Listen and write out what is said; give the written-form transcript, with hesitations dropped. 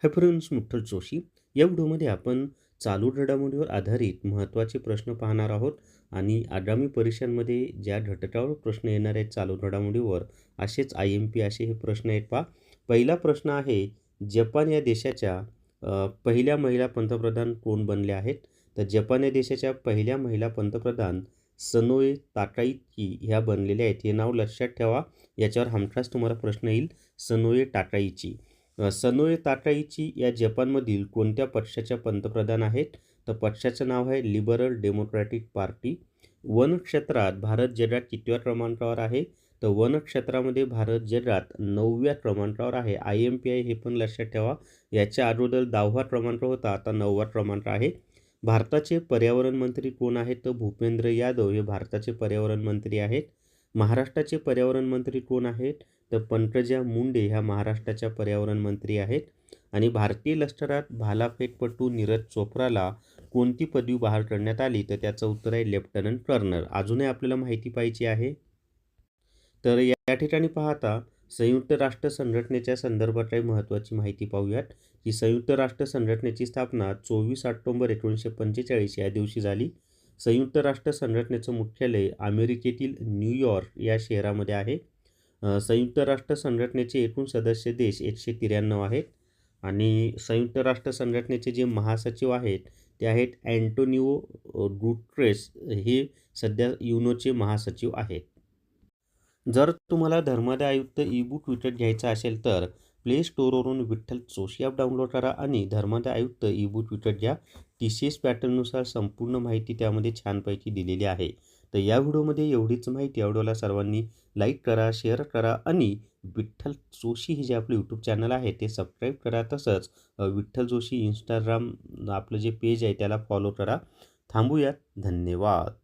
Hi friends, Vitthal Joshi. या व्हिडिओमध्ये आपण चालू घडामोडीवर आधारित महत्त्वाचे प्रश्न पाहणार आहोत आणि आगामी परीक्षांमध्ये ज्या घटकावर प्रश्न येणार आहेत चालू घडामोडीवर असेच IMP असे हे प्रश्न आहेत पहा. पहिला प्रश्न आहे, जपान या देशाच्या पहिल्या महिला पंतप्रधान कोण बनल्या आहेत? तर जपान या देशाच्या पहिल्या महिला पंतप्रधान सनोए ताकाइची ह्या बनलेल्या आहेत. हे नाव लक्षात ठेवा, याच्यावर हमखास तुम्हाला प्रश्न येईल. सनोए ताकाइची. सनोए ताकाइची या जपानमधील कोणत्या पक्षाच्या पंतप्रधान आहेत? तर पक्षाचं नाव आहे लिबरल डेमोक्रॅटिक पार्टी. वन क्षेत्रात भारत जगात कितव्या क्रमांकावर आहे? तर वन क्षेत्रामध्ये भारत जगात 9व्या क्रमांकावर आहे. IMP आहे हे पण लक्षात ठेवा. याच्या अगोदर 10वा क्रमांक होता, आता 9वा क्रमांक आहे. भारताचे पर्यावरण मंत्री कोण आहेत? तर भूपेंद्र यादव हे भारताचे पर्यावरण मंत्री आहेत. महाराष्ट्राचे पर्यावरण मंत्री कोण आहेत? तर पंकजा मुंडे ह्या महाराष्ट्राच्या पर्यावरण मंत्री आहेत. आणि भारतीय लष्करात भालाफेकपटू नीरज चोप्राला कोणती पदवी बहाल करण्यात आली? तर त्याचं उत्तर आहे लेफ्टनंट कर्नल. अजूनही आपल्याला माहिती पाहिजे आहे. तर या ठिकाणी पाहता संयुक्त राष्ट्र संघटनेच्या संदर्भात काही महत्त्वाची माहिती पाहूयात. ही संयुक्त राष्ट्र संघटनेची स्थापना 24 ऑक्टोबर 1945 या दिवशी झाली. संयुक्त राष्ट्र संघटनेचं मुख्यालय अमेरिकेतील न्यूयॉर्क या शहरामध्ये आहे. संयुक्त राष्ट्र संघटनेचे एकूण सदस्य देश 193 आहेत. आणि संयुक्त राष्ट्र संघटनेचे जे महासचिव आहेत ते आहेत अँटोनिओ गुटेरेस. हे सध्या युनोचे महासचिव आहेत. जर तुम्हाला धर्मादाय आयुक्त ई-बुक विकत घ्यायचा असेल तर प्ले स्टोअरवरून विठ्ठल जोशी ॲप डाउनलोड करा आणि धर्मादाय आयुक्त ई-बुक विकत घ्या. TCS पॅटर्ननुसार संपूर्ण माहिती त्यामध्ये छानपैकी दिलेली आहे. तर या व्हिडिओमध्ये एवढीच माहिती. या व्हिडिओला सर्वांनी लाईक करा, शेअर करा आणि विठ्ठल जोशी हे जे आपलं यूट्यूब चॅनल आहे ते सबस्क्राईब करा. तसंच विठ्ठल जोशी इंस्टाग्राम आपलं जे पेज आहे त्याला फॉलो करा. थांबूयात. धन्यवाद.